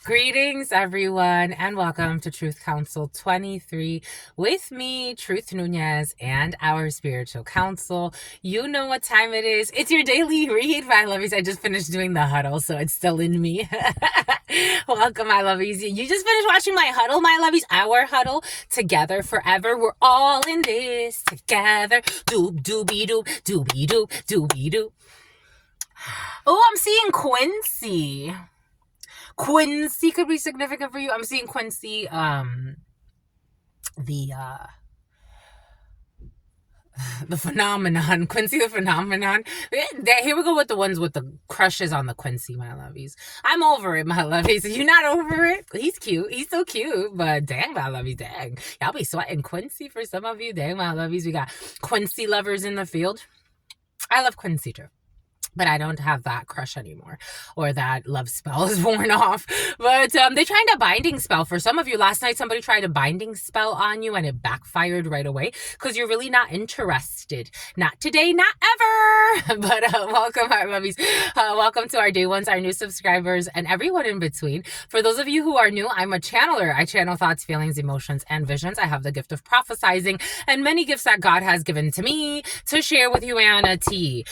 Greetings, everyone, and welcome to Truth Council 23 with me, Truth Nunez, and our spiritual council. You know what time it is. It's your daily read, my lovies. I just finished doing the huddle, so it's still in me. Welcome, my lovies. You just finished watching my huddle, my lovies. Our huddle together forever. We're all in this together. Doop, doobie, doop, doobie, doop, doobie, doop. Oh, I'm seeing Quincy. Quincy could be significant for you. I'm seeing Quincy, the phenomenon. Quincy the phenomenon. Here we go with the ones with the crushes on the Quincy, my lovies. I'm over it, my lovies. You're not over it? He's cute. He's so cute. But dang, my lovies, dang. Y'all be sweating Quincy for some of you. Dang, my lovies. We got Quincy lovers in the field. I love Quincy too. But I don't have that crush anymore, or that love spell is worn off. But they tried a binding spell for some of you. Last night, somebody tried a binding spell on you and it backfired right away because you're really not interested. Not today, not ever. But welcome, our lovies. Welcome to our day ones, our new subscribers, and everyone in between. For those of you who are new, I'm a channeler. I channel thoughts, feelings, emotions, and visions. I have the gift of prophesizing and many gifts that God has given to me to share with humanity.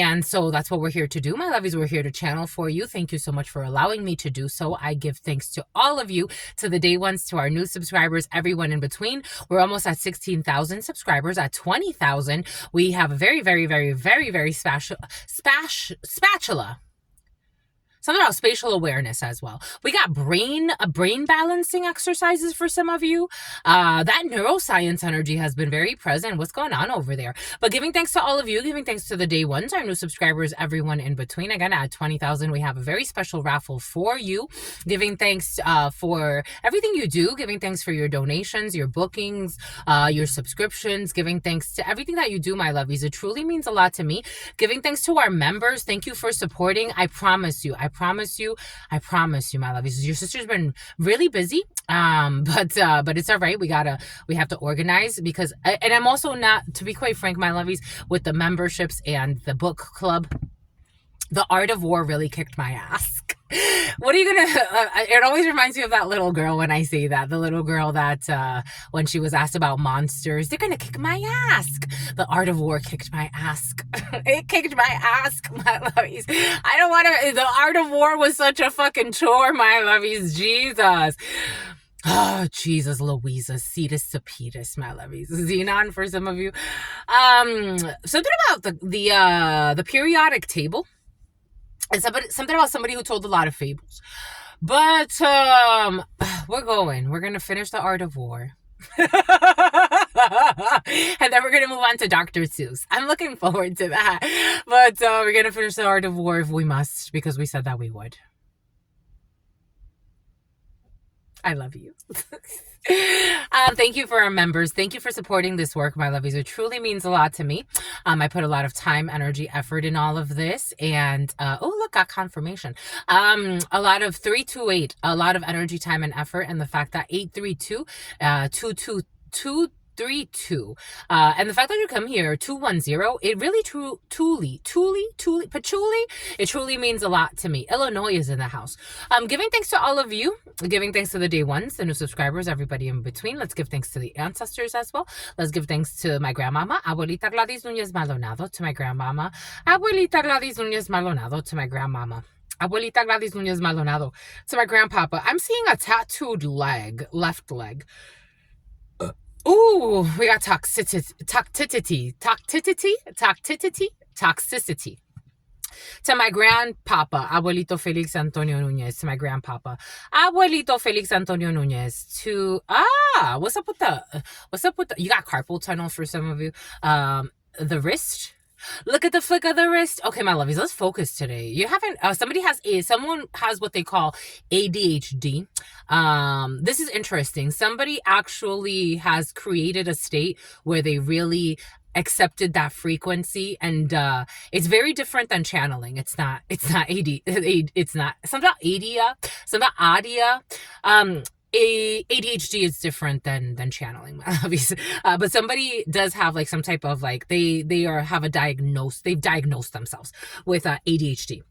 And so that's what we're here to do, my lovies. We're here to channel for you. Thank you so much for allowing me to do so. I give thanks to all of you, to the day ones, to our new subscribers, everyone in between. We're almost at 16,000 subscribers. At 20,000, we have a very, very, very, very, very spatula. Something about spatial awareness as well. We got brain balancing exercises for some of you. That neuroscience energy has been very present. What's going on over there? But giving thanks to all of you, giving thanks to the day ones, our new subscribers, everyone in between. Again, at 20,000, we have a very special raffle for you. Giving thanks for everything you do. Giving thanks for your donations, your bookings, your subscriptions. Giving thanks to everything that you do, my lovies. It truly means a lot to me. Giving thanks to our members. Thank you for supporting. I promise you, my lovies. Your sister's been really busy, but it's all right. We have to organize because, and I'm also not, to be quite frank, my lovies, with the memberships and the book club. The Art of War really kicked my ass. What are you gonna? It always reminds me of that little girl when I say that. The little girl that when she was asked about monsters, they're gonna kick my ass. The Art of War kicked my ass. It kicked my ass, my lovies. I don't want to. The Art of War was such a fucking chore, my lovies. Jesus. Oh, Jesus, Louisa, Cetus to Petus, my lovies. Xenon for some of you. Something about the periodic table. And something about somebody who told a lot of fables. But we're going to finish the Art of War. And then we're going to move on to Dr. Seuss. I'm looking forward to that. But we're going to finish the Art of War if we must, because we said that we would. I love you. Thank you for our members. Thank you for supporting this work, my lovies. It truly means a lot to me. I put a lot of time, energy, effort in all of this. And, oh, look, got confirmation. A lot of 328, a lot of energy, time, and effort. And the fact that 832, 222, 32. And the fact that you come here, 210, it really patchouli, it truly means a lot to me. Illinois is in the house. Giving thanks to all of you, giving thanks to the day ones, the new subscribers, everybody in between. Let's give thanks to the ancestors as well. Let's give thanks to my grandmama, Abuelita Gladys Nunez Maldonado, to my grandmama, Abuelita Gladys Nunez Maldonado, to my grandmama. Abuelita Gladys Nunez Maldonado, to my grandpapa. I'm seeing a tattooed leg, left leg. Ooh, we got toxicity. To my grandpapa, Abuelito Felix Antonio Nunez. To my grandpapa, Abuelito Felix Antonio Nunez. To, what's up with the, you got carpal tunnel for some of you. The wrist. Look at the flick of the wrist. Okay, my lovies, let's focus today. You haven't, someone has what they call ADHD. This is interesting. Somebody actually has created a state where they really accepted that frequency, and it's very different than channeling. It's not it's not something about adia. ADHD is different than channeling, obviously. But somebody does have like some type of like they've diagnosed themselves with ADHD.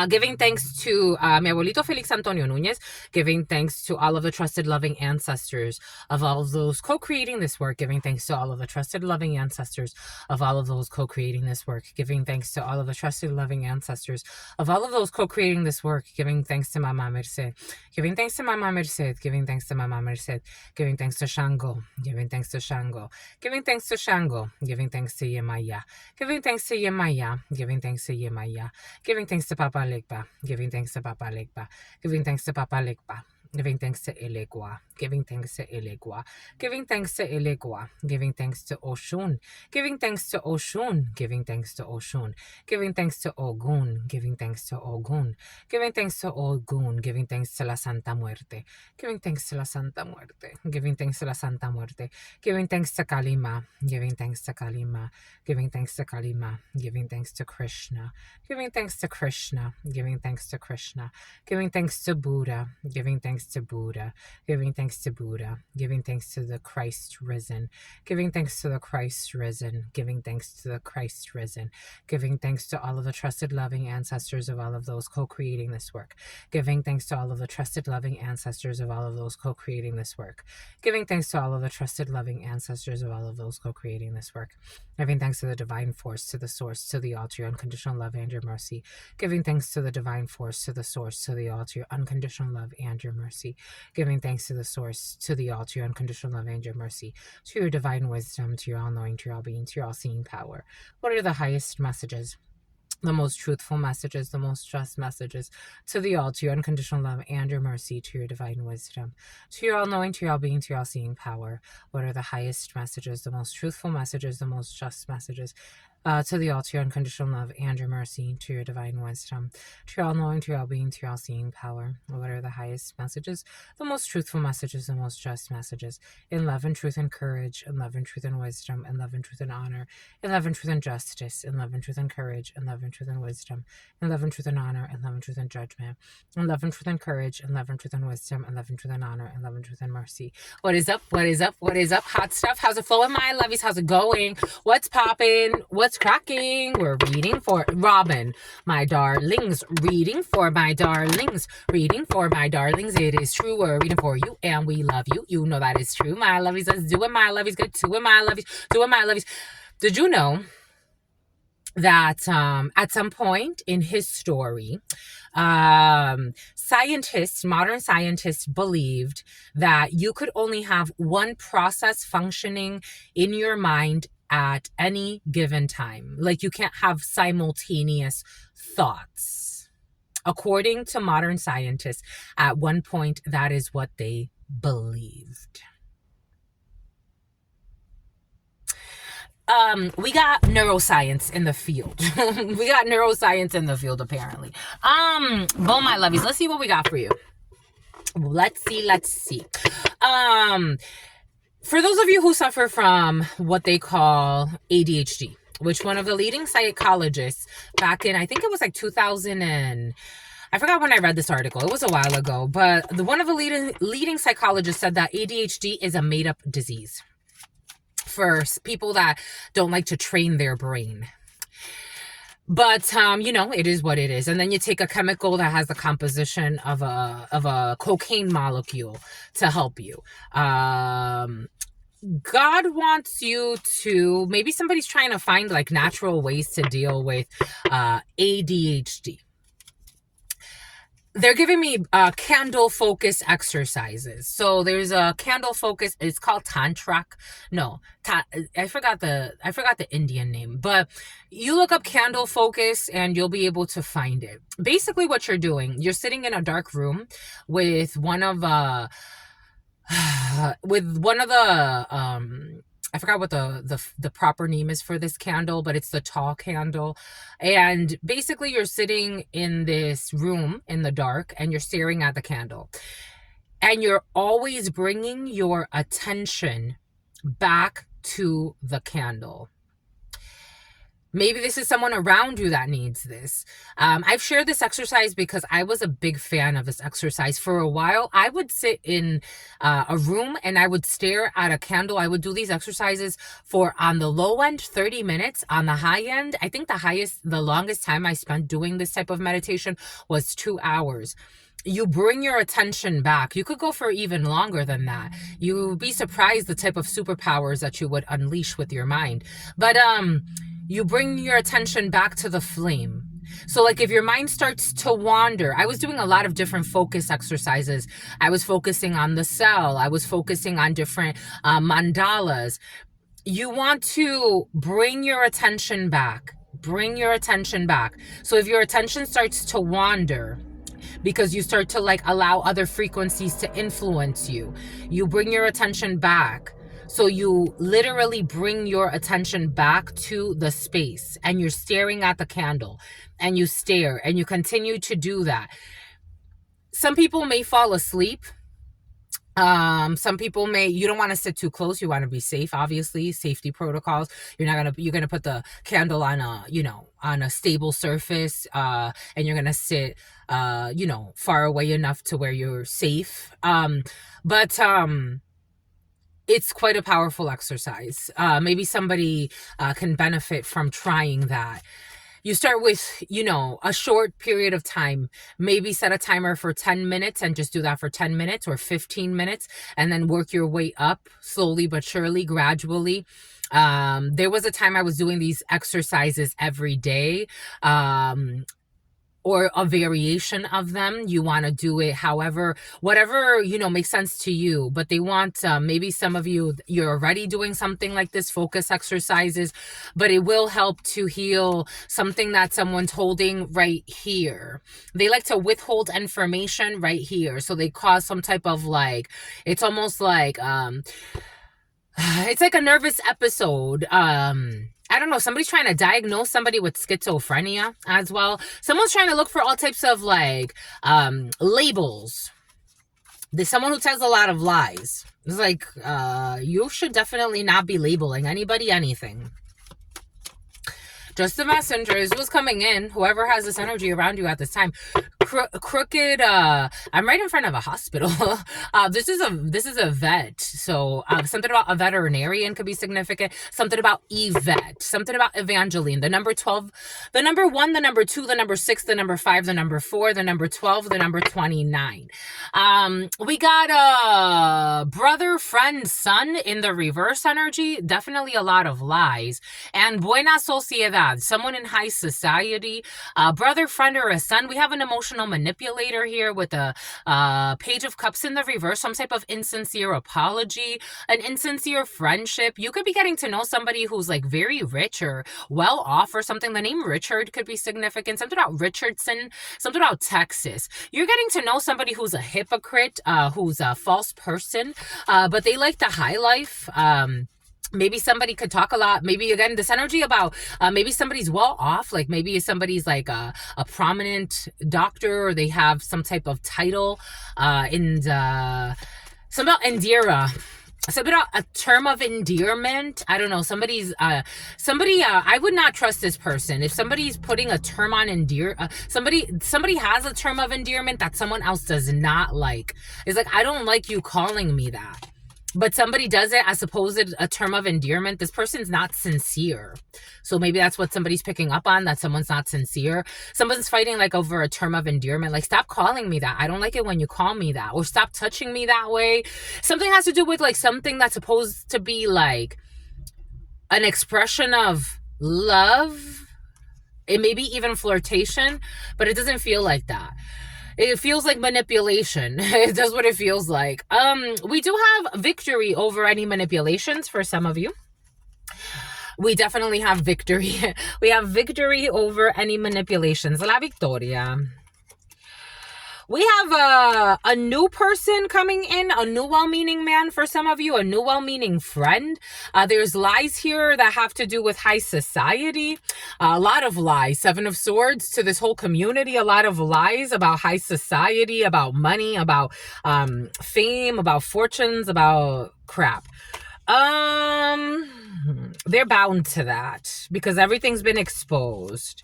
Giving thanks to mi abuelito Felix Antonio Nunez, giving thanks to all of the trusted, loving ancestors of all of those co-creating this work, giving thanks to all of the trusted, loving ancestors of all of those co-creating this work, giving thanks to all of the trusted, loving ancestors of all of those co-creating this work, giving thanks to Mama Merced, giving thanks to Mama Merced, giving thanks to Mama Merced, giving thanks to Shango, giving thanks to Shango, giving thanks to Shango, giving thanks to Yemaya, giving thanks to Yemaya, giving thanks to Yemaya, giving thanks to Papa Legba, giving thanks to Papa Legba, giving thanks to Papa Legba, giving thanks to Elegua, giving thanks to Elegua, giving thanks to Elegua, giving thanks to Oshun, giving thanks to Oshun, giving thanks to Oshun, giving thanks to Ogun, giving thanks to Ogun, giving thanks to Ogun, giving thanks to la Santa Muerte, giving thanks to la Santa Muerte, giving thanks to la Santa Muerte, giving thanks to Kalima, giving thanks to Kalima, giving thanks to Kalima, giving thanks to Krishna, giving thanks to Krishna, giving thanks to Krishna, giving thanks to Buddha, giving thanks to Buddha, giving thanks to Buddha, giving thanks to the Christ risen, giving thanks to the Christ risen, giving thanks to the Christ risen, giving thanks to all of the trusted loving ancestors of all of those co-creating this work, giving thanks to all of the trusted loving ancestors of all of those co-creating this work, giving thanks to all of the trusted loving ancestors of all of those co-creating this work, giving thanks to the divine force, to the source, to the altar, unconditional love and your mercy, giving thanks to the divine force, to the source, to the altar, unconditional love and your mercy, giving thanks to the source, to the altar, unconditional love and your mercy, to your divine wisdom, to your all-knowing, to your all-being, to your all-seeing power. What are the highest messages? The most truthful messages, the most just messages, to the all, to your unconditional love and your mercy, to your divine wisdom, to your all-knowing, to your all-being, to your all-seeing power. What are the highest messages, the most truthful messages, the most just messages, to the all, to your unconditional love and your mercy, to your divine wisdom, to your all-knowing, to your all-being, to your all-seeing power. What are the highest messages, the most truthful messages, the most just messages, in love and truth and courage, in love and truth and wisdom, in love and truth and honor, in love and truth and justice, in love and truth and courage, in love and truth and wisdom, in love and truth and honor, in love and truth and judgment, in love and truth and courage, in love and truth and wisdom, in love and truth and honor, in love and truth and mercy. What is up? What is up? What is up? Hot stuff. How's it flowing, my lovies? How's it going? What's popping? What's cracking? We're reading for Robin, my darlings. Reading for my darlings. Reading for my darlings. It is true. We're reading for you, and we love you. You know that is true, my lovies. Let's do it, my lovies. Good to it, my lovies. Do it, my lovies. Did you know that at some point in his story, scientists, modern scientists, believed that you could only have one process functioning in your mind at any given time? Like, you can't have simultaneous thoughts. According to modern scientists, at one point, that is what they believed. We got neuroscience in the field. We got neuroscience in the field, apparently. Well, my lovies, let's see what we got for you. Let's see. For those of you who suffer from what they call ADHD, which one of the leading psychologists back in, I think it was like 2000 and I forgot when I read this article. It was a while ago, but one of the leading psychologists said that ADHD is a made-up disease for people that don't like to train their brain. But it is what it is. And then you take a chemical that has the composition of a cocaine molecule to help you. God wants you to, maybe somebody's trying to find like natural ways to deal with ADHD. They're giving me candle focus exercises. So there's a candle focus. It's called Tantrak. No, I forgot the Indian name. But you look up candle focus and you'll be able to find it. Basically, what you're doing, you're sitting in a dark room with one of the I forgot what the proper name is for this candle, but it's the tall candle. And basically you're sitting in this room in the dark and you're staring at the candle. And you're always bringing your attention back to the candle. Maybe this is someone around you that needs this. I've shared this exercise because I was a big fan of this exercise. For a while, I would sit in a room and I would stare at a candle. I would do these exercises for, on the low end, 30 minutes. On the high end, I think the longest time I spent doing this type of meditation was 2 hours. You bring your attention back. You could go for even longer than that. You'd be surprised the type of superpowers that you would unleash with your mind. But you bring your attention back to the flame. So like if your mind starts to wander, I was doing a lot of different focus exercises. I was focusing on the cell. I was focusing on different mandalas. You want to bring your attention back. Bring your attention back. So if your attention starts to wander, because you start to like allow other frequencies to influence you, you bring your attention back. So you literally bring your attention back to the space and you're staring at the candle and you stare and you continue to do that. Some people may fall asleep. Some people may, you don't want to sit too close. You want to be safe, obviously, safety protocols. You're going to put the candle on on a stable surface, and you're going to sit, far away enough to where you're safe. But it's quite a powerful exercise. Maybe somebody, can benefit from trying that. You start with, a short period of time. Maybe set a timer for 10 minutes and just do that for 10 minutes or 15 minutes and then work your way up slowly but surely, gradually. There was a time I was doing these exercises every day. Or a variation of them. You want to do it however, whatever, makes sense to you. But they want, maybe some of you, you're already doing something like this, focus exercises, but it will help to heal something that someone's holding right here. They like to withhold information right here. So they cause some type of like, it's almost like, it's like a nervous episode. I don't know, somebody's trying to diagnose somebody with schizophrenia as well. Someone's trying to look for all types of like labels. There's someone who tells a lot of lies. It's like, you should definitely not be labeling anybody anything. Just the messengers was coming in. Whoever has this energy around you at this time. Crooked. I'm right in front of a hospital. This is a vet. So something about a veterinarian could be significant. Something about Yvette. Something about Evangeline. The number 12. The number 1. The number 2. The number 6. The number 5. The number 4. The number 12. The number 29. We got brother, friend, son in the reverse energy. Definitely a lot of lies. And buena sociedad. Someone in high society, brother, friend, or a son. We have an emotional manipulator here with a page of cups in the reverse, some type of insincere apology, an insincere friendship. You could be getting to know somebody who's like very rich or well off or something. The name Richard could be significant. Something about Richardson, something about Texas. You're getting to know somebody who's a hypocrite, who's a false person, but they like the high life. Maybe somebody could talk a lot. Maybe, again, this energy about maybe somebody's well off. Like maybe somebody's like a prominent doctor or they have some type of title. Something about Indira. Something about a term of endearment. I don't know. Somebody, I would not trust this person. If somebody's putting a term on somebody has a term of endearment that someone else does not like. It's like, I don't like you calling me that. But somebody does it as supposed a term of endearment. This person's not sincere. So maybe that's what somebody's picking up on, that someone's not sincere. Someone's fighting like over a term of endearment. Like, stop calling me that. I don't like it when you call me that. Or stop touching me that way. Something has to do with like something that's supposed to be like an expression of love. It may be even flirtation, but it doesn't feel like that. It feels like manipulation. It does what it feels like. We do have victory over any manipulations for some of you. We definitely have victory. We have victory over any manipulations. La victoria. We have a new person coming in, a new well-meaning man for some of you, a new well-meaning friend. There's lies here that have to do with high society. A lot of lies. 7 of Swords to this whole community. A lot of lies about high society, about money, about fame, about fortunes, about crap. They're bound to that because everything's been exposed.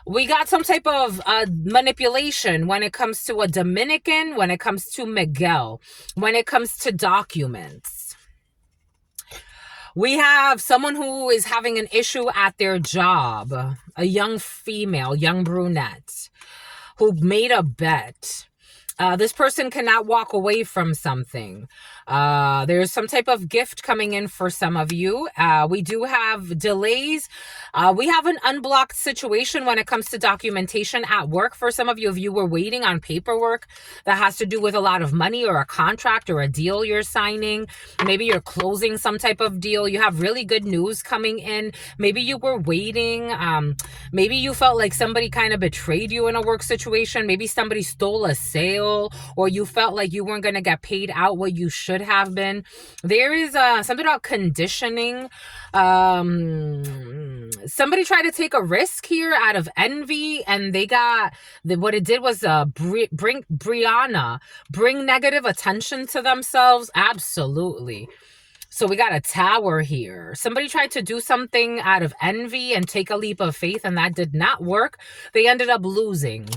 We got some type of manipulation when it comes to a Dominican, when it comes to Miguel, when it comes to documents. We have someone who is having an issue at their job, a young female, young brunette, who made a bet. This person cannot walk away from something. There's some type of gift coming in for some of you. We do have delays. We have an unblocked situation when it comes to documentation at work for some of you. If you were waiting on paperwork that has to do with a lot of money or a contract or a deal you're signing, maybe you're closing some type of deal, you have really good news coming in. Maybe you were waiting. Maybe you felt like somebody kind of betrayed you in a work situation. Maybe somebody stole a sale, or you felt like you weren't going to get paid out what you should have been. There is something about conditioning. Somebody tried to take a risk here out of envy, and they got what it did was bring negative attention to themselves. Absolutely. So we got a tower here. Somebody tried to do something out of envy and take a leap of faith, and that did not work. They ended up losing.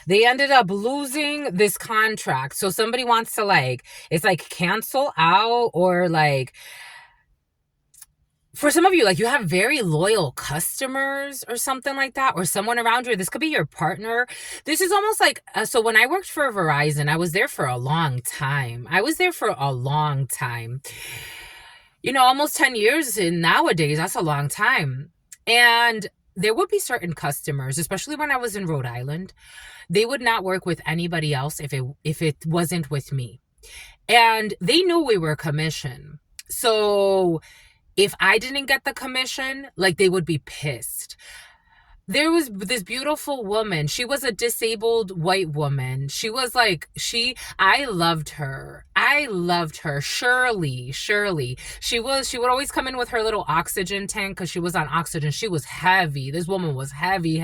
They ended up losing this contract. So somebody wants to it's like cancel out, or like, for some of you, like you have very loyal customers or something like that, or someone around you. This could be your partner. This is almost like, so when I worked for Verizon, I was there for a long time. Almost 10 years, and nowadays, that's a long time. And there would be certain customers, especially when I was in Rhode Island, they would not work with anybody else if it wasn't with me. And they knew we were commission. So if I didn't get the commission, they would be pissed. There was this beautiful woman. She was a disabled white woman. She was I loved her. Shirley. She would always come in with her little oxygen tank because she was on oxygen. She was heavy. This woman was heavy.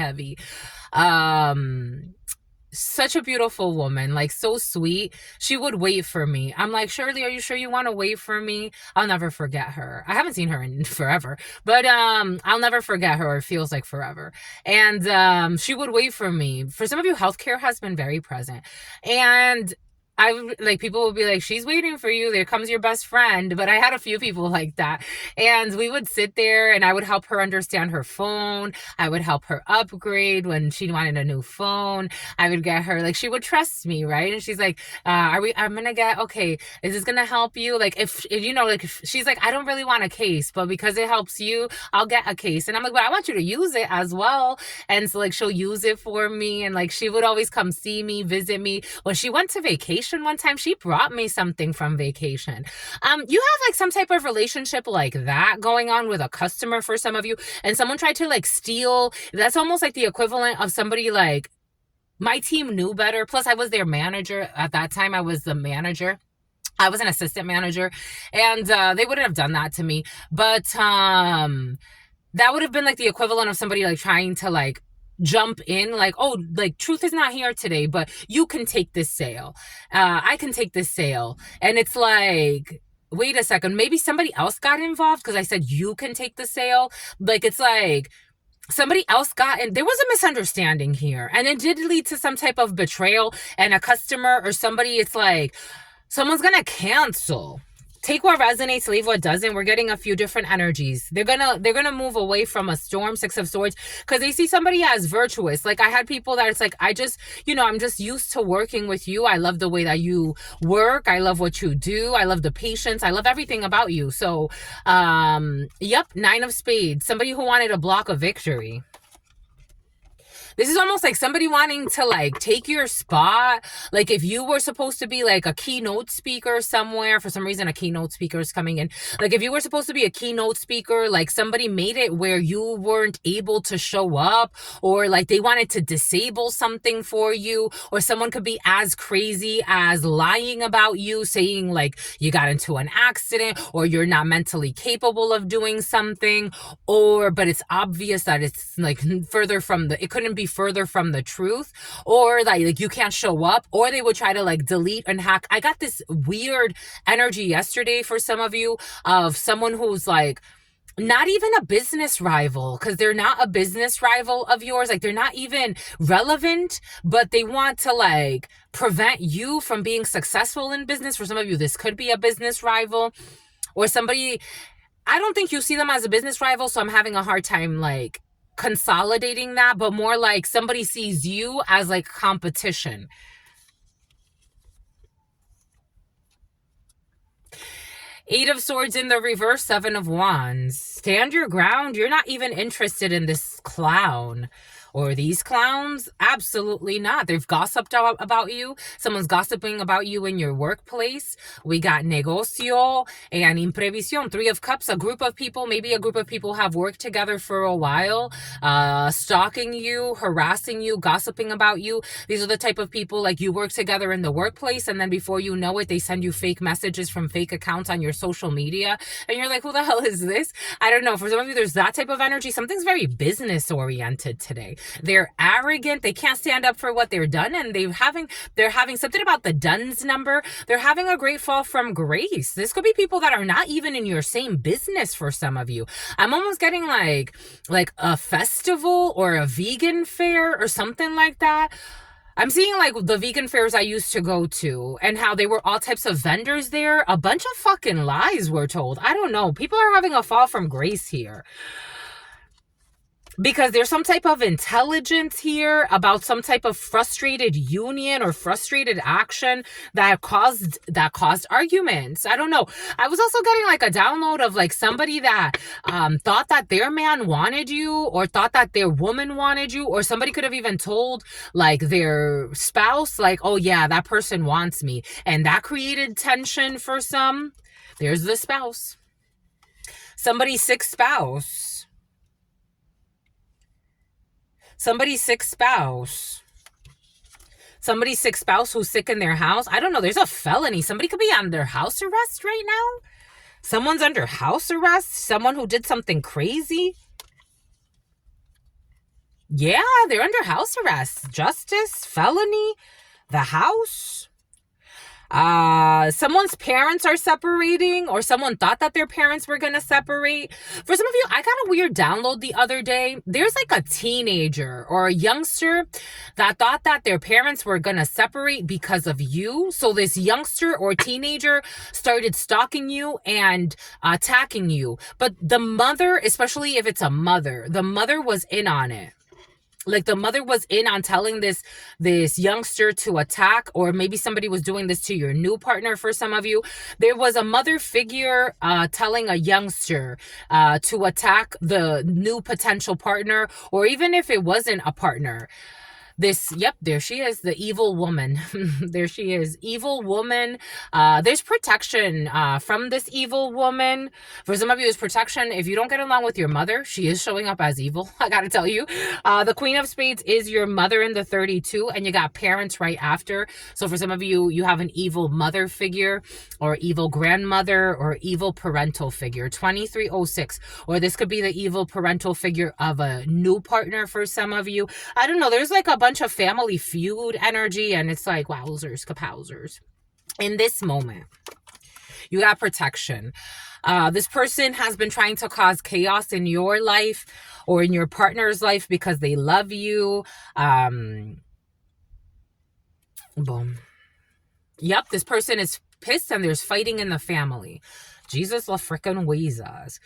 Such a beautiful woman, so sweet. She would wait for me. I'm like, Shirley, are you sure you want to wait for me? I'll never forget her. I haven't seen her in forever, but I'll never forget her. It feels like forever. And she would wait for me. For some of you, healthcare has been very present. And people would be like, she's waiting for you. There comes your best friend. But I had a few people like that. And we would sit there and I would help her understand her phone. I would help her upgrade when she wanted a new phone. I would get her, she would trust me, right? And she's like, I'm going to get, okay, is this going to help you? If she's like, I don't really want a case, but because it helps you, I'll get a case. And I'm like, but I want you to use it as well. And so she'll use it for me. And she would always come see me, visit me. When she went to vacation one time, she brought me something from vacation. You have some type of relationship like that going on with a customer for some of you, and someone tried to steal. That's almost like the equivalent of somebody my team knew better. Plus I was their manager at that time. I was the manager. I was an assistant manager, and they wouldn't have done that to me, but that would have been the equivalent of somebody trying to jump in, truth is not here today, but you can take this sale. I can take this sale. And it's wait a second, maybe somebody else got involved because I said you can take the sale. Somebody else got in. There was a misunderstanding here, and it did lead to some type of betrayal, and a customer or somebody, it's someone's gonna cancel. Take what resonates, leave what doesn't. We're getting a few different energies. They're gonna move away from a storm, Six of Swords, because they see somebody as virtuous. I had people that it's I'm just used to working with you. I love the way that you work. I love what you do. I love the patience. I love everything about you. So, yep, Nine of Spades. Somebody who wanted a block of victory. This is almost like somebody wanting to take your spot. If you were supposed to be a keynote speaker somewhere, for some reason a keynote speaker is coming in. If you were supposed to be a keynote speaker, somebody made it where you weren't able to show up, or they wanted to disable something for you, or someone could be as crazy as lying about you, saying you got into an accident, or you're not mentally capable of doing something, but it's obvious that it's further from it couldn't be be further from the truth, or like you can't show up, or they would try to like delete and hack. I got this weird energy yesterday for some of you of someone who's like not even a business rival, because they're not a business rival of yours. Like they're not even relevant, but they want to like prevent you from being successful in business. For some of you, this could be a business rival or somebody. I don't think you see them as a business rival, so I'm having a hard time like consolidating that, but more like somebody sees you as like competition. Eight of Swords in the reverse, Seven of Wands. Stand your ground. You're not even interested in this clown or these clowns. Absolutely not. They've gossiped about you. Someone's gossiping about you in your workplace. We got negocio and imprevisión, Three of Cups. A group of people, maybe a group of people have worked together for a while, stalking you, harassing you, gossiping about you. These are the type of people like you work together in the workplace, and then before you know it, they send you fake messages from fake accounts on your social media, and you're like, who the hell is this? I don't know. For some of you, there's that type of energy. Something's very business oriented today. They're arrogant. They can't stand up for what they're done, and they're having something about the Duns number. They're having a great fall from grace. This could be people that are not even in your same business. For some of you, I'm almost getting like a festival or a vegan fair or something like that. I'm seeing like the vegan fairs I used to go to and how they were all types of vendors there. A bunch of fucking lies were told. I don't know. People are having a fall from grace here, because there's some type of intelligence here about some type of frustrated union or frustrated action that caused arguments. I don't know. I was also getting like a download of like somebody that thought that their man wanted you, or thought that their woman wanted you, or somebody could have even told like their spouse like, oh yeah, that person wants me, and that created tension for some. There's the spouse. Somebody's sick spouse. Somebody's sick spouse. Somebody's sick spouse who's sick in their house. I don't know. There's a felony. Somebody could be under house arrest right now. Someone's under house arrest. Someone who did something crazy. Yeah, they're under house arrest. Justice, felony, the house. Someone's parents are separating, or someone thought that their parents were going to separate. For some of you, I got a weird download the other day. There's like a teenager or a youngster that thought that their parents were going to separate because of you. So this youngster or teenager started stalking you and attacking you. But the mother, especially if it's a mother, the mother was in on it. Like the mother was in on telling this youngster to attack, or maybe somebody was doing this to your new partner. For some of you, there was a mother figure telling a youngster to attack the new potential partner, or even if it wasn't a partner. There she is, the evil woman. There she is, evil woman. There's protection from this evil woman. For some of you, there's protection. If you don't get along with your mother, she is showing up as evil. I gotta tell you. The Queen of Spades is your mother in the 32, and you got parents right after. So for some of you, you have an evil mother figure, or evil grandmother, or evil parental figure. 2306. Or this could be the evil parental figure of a new partner for some of you. I don't know. There's like a bunch of family feud energy, and it's like wowzers, kapousers. In this moment, you got protection. This person has been trying to cause chaos in your life or in your partner's life because they love you. Boom. Yep, this person is pissed, and there's fighting in the family. Jesus la frickin' Jesus.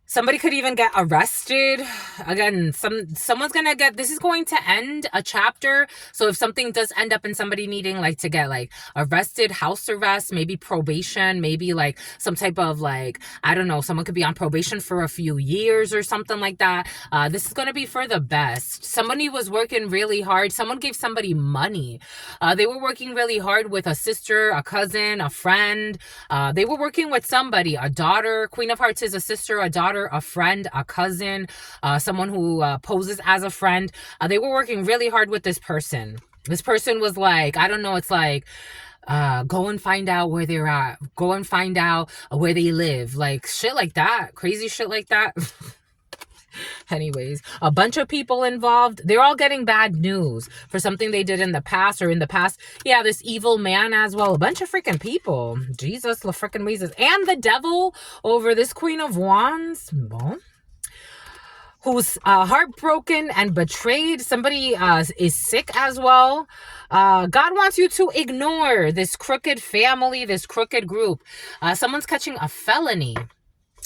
Somebody could even get arrested. Again, someone's gonna get, this is going to end a chapter. So if something does end up in somebody needing like to get like arrested, house arrest, maybe probation, maybe like some type of like, I don't know, someone could be on probation for a few years or something like that. This is gonna be for the best. Somebody was working really hard. Someone gave somebody money. They were working really hard with a sister, a cousin, a friend. They were working with somebody, a daughter. Queen of Hearts is a sister, a daughter, a friend, a cousin, someone who poses as a friend. They were working really hard with this person. This person was like, I don't know, it's like, go and find out where they're at. Go and find out where they live. Like shit like that. Crazy shit like that. Anyways, a bunch of people involved. They're all getting bad news for something they did in the past or in the past. Yeah, this evil man as well. A bunch of freaking people. Jesus, the freaking Jesus. And the devil over this Queen of Wands. Bon. Who's heartbroken and betrayed. Somebody is sick as well. God wants you to ignore this crooked family, this crooked group. Someone's catching a felony.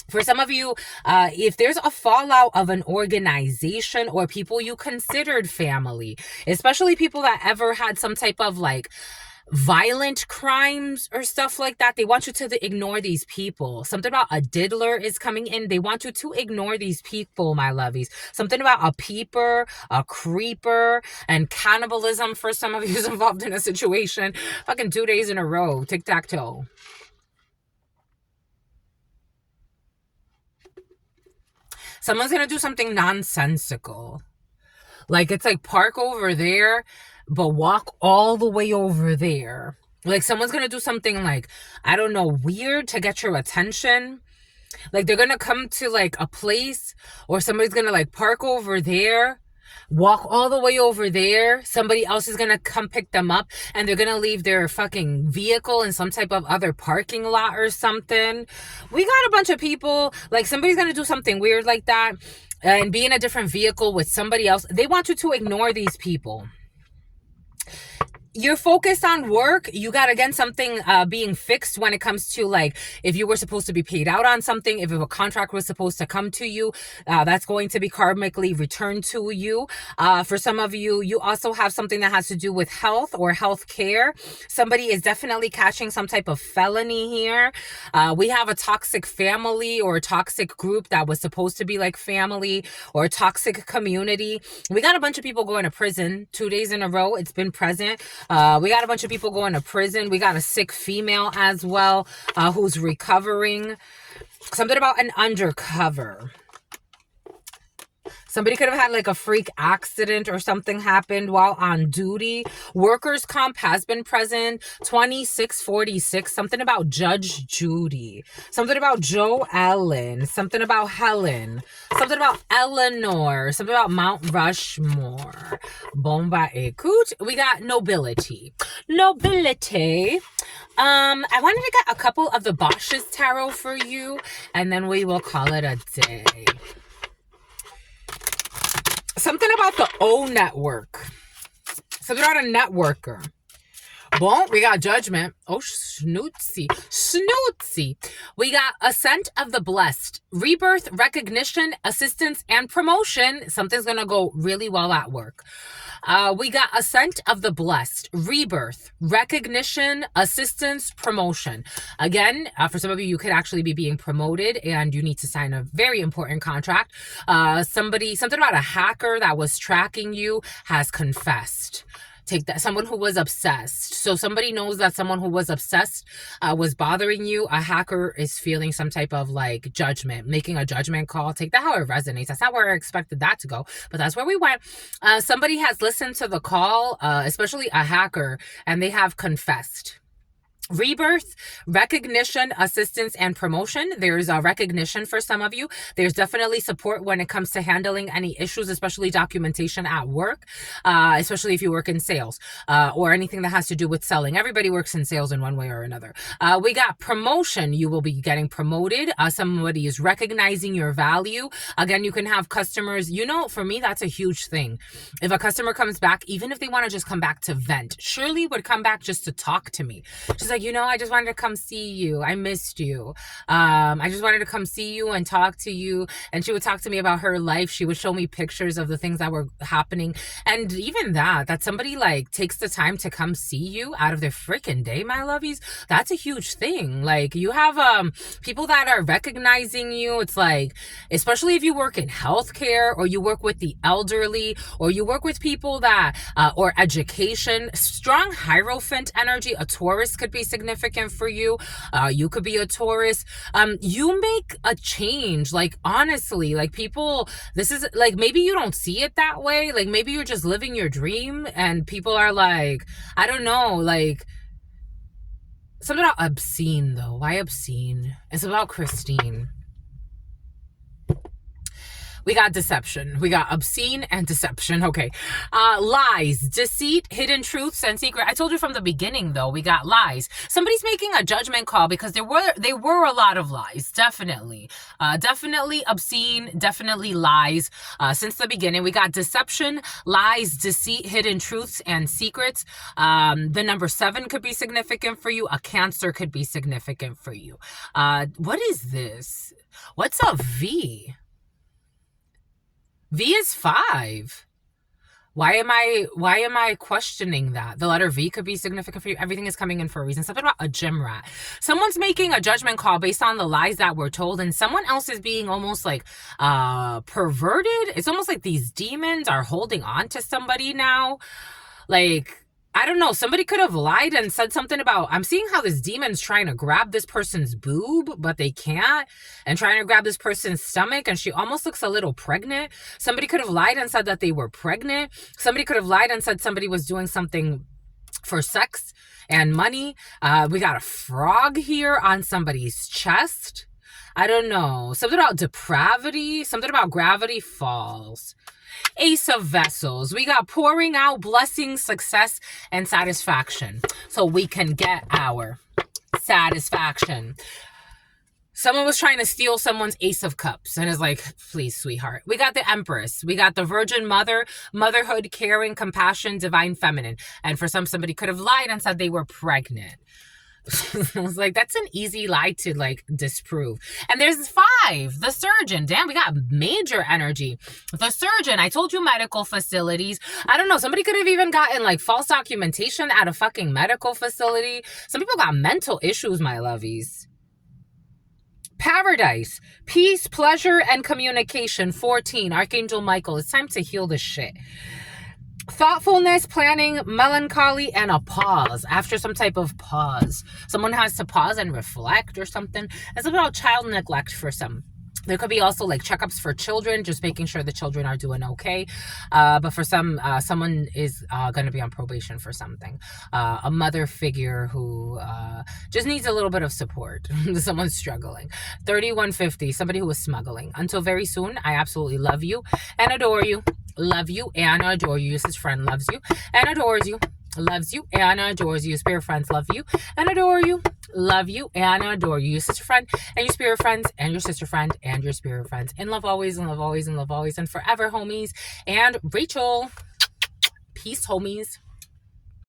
For some of you, if there's a fallout of an organization or people you considered family, especially people that ever had some type of like violent crimes or stuff like that, they want you to ignore these people. Something about a diddler is coming in. They want you to ignore these people, my lovies. Something about a peeper, a creeper, and cannibalism for some of you who's involved in a situation. Fucking 2 days in a row. Tic-tac-toe. Someone's gonna do something nonsensical. Like, it's like park over there, but walk all the way over there. Like, someone's gonna do something like, I don't know, weird to get your attention. Like, they're gonna come to like a place, or somebody's gonna like park over there, walk all the way over there. Somebody else is gonna come pick them up, and they're gonna leave their fucking vehicle in some type of other parking lot or something. We got a bunch of people, like somebody's gonna do something weird like that and be in a different vehicle with somebody else. They want you to ignore these people. You're focused on work. You got, again, something being fixed when it comes to, like, if you were supposed to be paid out on something, if a contract was supposed to come to you, that's going to be karmically returned to you. For some of you, you also have something that has to do with health or health care. Somebody is definitely catching some type of felony here. We have a toxic family or a toxic group that was supposed to be like family, or a toxic community. We got a bunch of people going to prison 2 days in a row. It's been present. We got a bunch of people going to prison. We got a sick female as well, who's recovering. Something about an undercover. Somebody could have had like a freak accident or something happened while on duty. Workers' comp has been present. 2646. Something about Judge Judy. Something about Joe Ellen. Something about Helen. Something about Eleanor. Something about Mount Rushmore. Bomba écoute. We got nobility. Nobility. I wanted to get a couple of the Bosch's tarot for you, and then we will call it a day. Something about the O network. Something about a networker. Bon, we got judgment. Oh, snootsy. Snootsy. We got ascent of the blessed. Rebirth, recognition, assistance, and promotion. Something's going to go really well at work. We got ascent of the blessed, rebirth, recognition, assistance, promotion. Again, for some of you, you could actually be being promoted and you need to sign a very important contract. Something about a hacker that was tracking you has confessed. Take that. Someone who was obsessed. So somebody knows that someone who was obsessed was bothering you. A hacker is feeling some type of like judgment, making a judgment call. Take that how it resonates. That's not where I expected that to go, but that's where we went. Somebody has listened to the call, especially a hacker, and they have confessed. Rebirth, recognition, assistance, and promotion. There's a recognition for some of you. There's definitely support when it comes to handling any issues, especially documentation at work, especially if you work in sales or anything that has to do with selling. Everybody works in sales in one way or another. We got promotion. You will be getting promoted. Somebody is recognizing your value. Again, you can have customers. You know, for me, that's a huge thing. If a customer comes back, even if they want to just come back to vent, Shirley would come back just to talk to me. She's like, I just wanted to come see you. I missed you. I just wanted to come see you and talk to you. And she would talk to me about her life. She would show me pictures of the things that were happening. And even that somebody like takes the time to come see you out of their freaking day, my lovies, that's a huge thing. Like, you have people that are recognizing you. It's like, especially if you work in healthcare or you work with the elderly or you work with people that, or education, strong Hierophant energy. A Taurus could be significant for you. You could be a Taurus. You make a change. Like, honestly, like, people, this is like, maybe you don't see it that way. Like, maybe you're just living your dream and people are like, I don't know, like, something about obscene though. Why obscene? It's about Christine. We got deception. We got obscene and deception. Okay. Lies, deceit, hidden truths, and secret. I told you from the beginning, though, we got lies. Somebody's making a judgment call because there were a lot of lies. Definitely. Definitely obscene, definitely lies. Since the beginning, we got deception, lies, deceit, hidden truths, and secrets. The number 7 could be significant for you. A Cancer could be significant for you. What is this? What's a V? V is 5. Why am I questioning that? The letter V could be significant for you. Everything is coming in for a reason. Something about a gym rat. Someone's making a judgment call based on the lies that were told, and someone else is being almost like perverted. It's almost like these demons are holding on to somebody now. Like, I don't know, somebody could have lied and said something about, I'm seeing how this demon's trying to grab this person's boob, but they can't, and trying to grab this person's stomach, and she almost looks a little pregnant. Somebody could have lied and said that they were pregnant. Somebody could have lied and said somebody was doing something for sex and money. We got a frog here on somebody's chest. I don't know. Something about depravity. Something about gravity falls. Ace of Vessels. We got pouring out blessings, success, and satisfaction. So we can get our satisfaction. Someone was trying to steal someone's Ace of Cups and is like, please, sweetheart. We got the Empress. We got the Virgin Mother, motherhood, caring, compassion, divine feminine. And for somebody could have lied and said they were pregnant. I was like, that's an easy lie to like disprove. And there's 5, the Surgeon. Damn, we got major energy. The Surgeon, I told you, medical facilities. I don't know, somebody could have even gotten like false documentation at a fucking medical facility. Some people got mental issues, my lovies. Paradise, peace, pleasure, and communication. 14, Archangel Michael. It's time to heal this shit. Thoughtfulness, planning, melancholy, and a pause. After some type of pause. Someone has to pause and reflect or something. It's about child neglect for some. There could be also like checkups for children, just making sure the children are doing okay. But for some, someone is going to be on probation for something. A mother figure who just needs a little bit of support. Someone's struggling. 3150, somebody who is smuggling. Until very soon, I absolutely love you and adore you. Love you and adore you. This friend loves you and adores you. Loves you and adores you. Spirit friends love you and adore you. Love you and adore you. Your sister friend and your spirit friends and your sister friend and your spirit friends. In love always, and love always, and love always, and forever, homies. And Rachel. Peace, homies.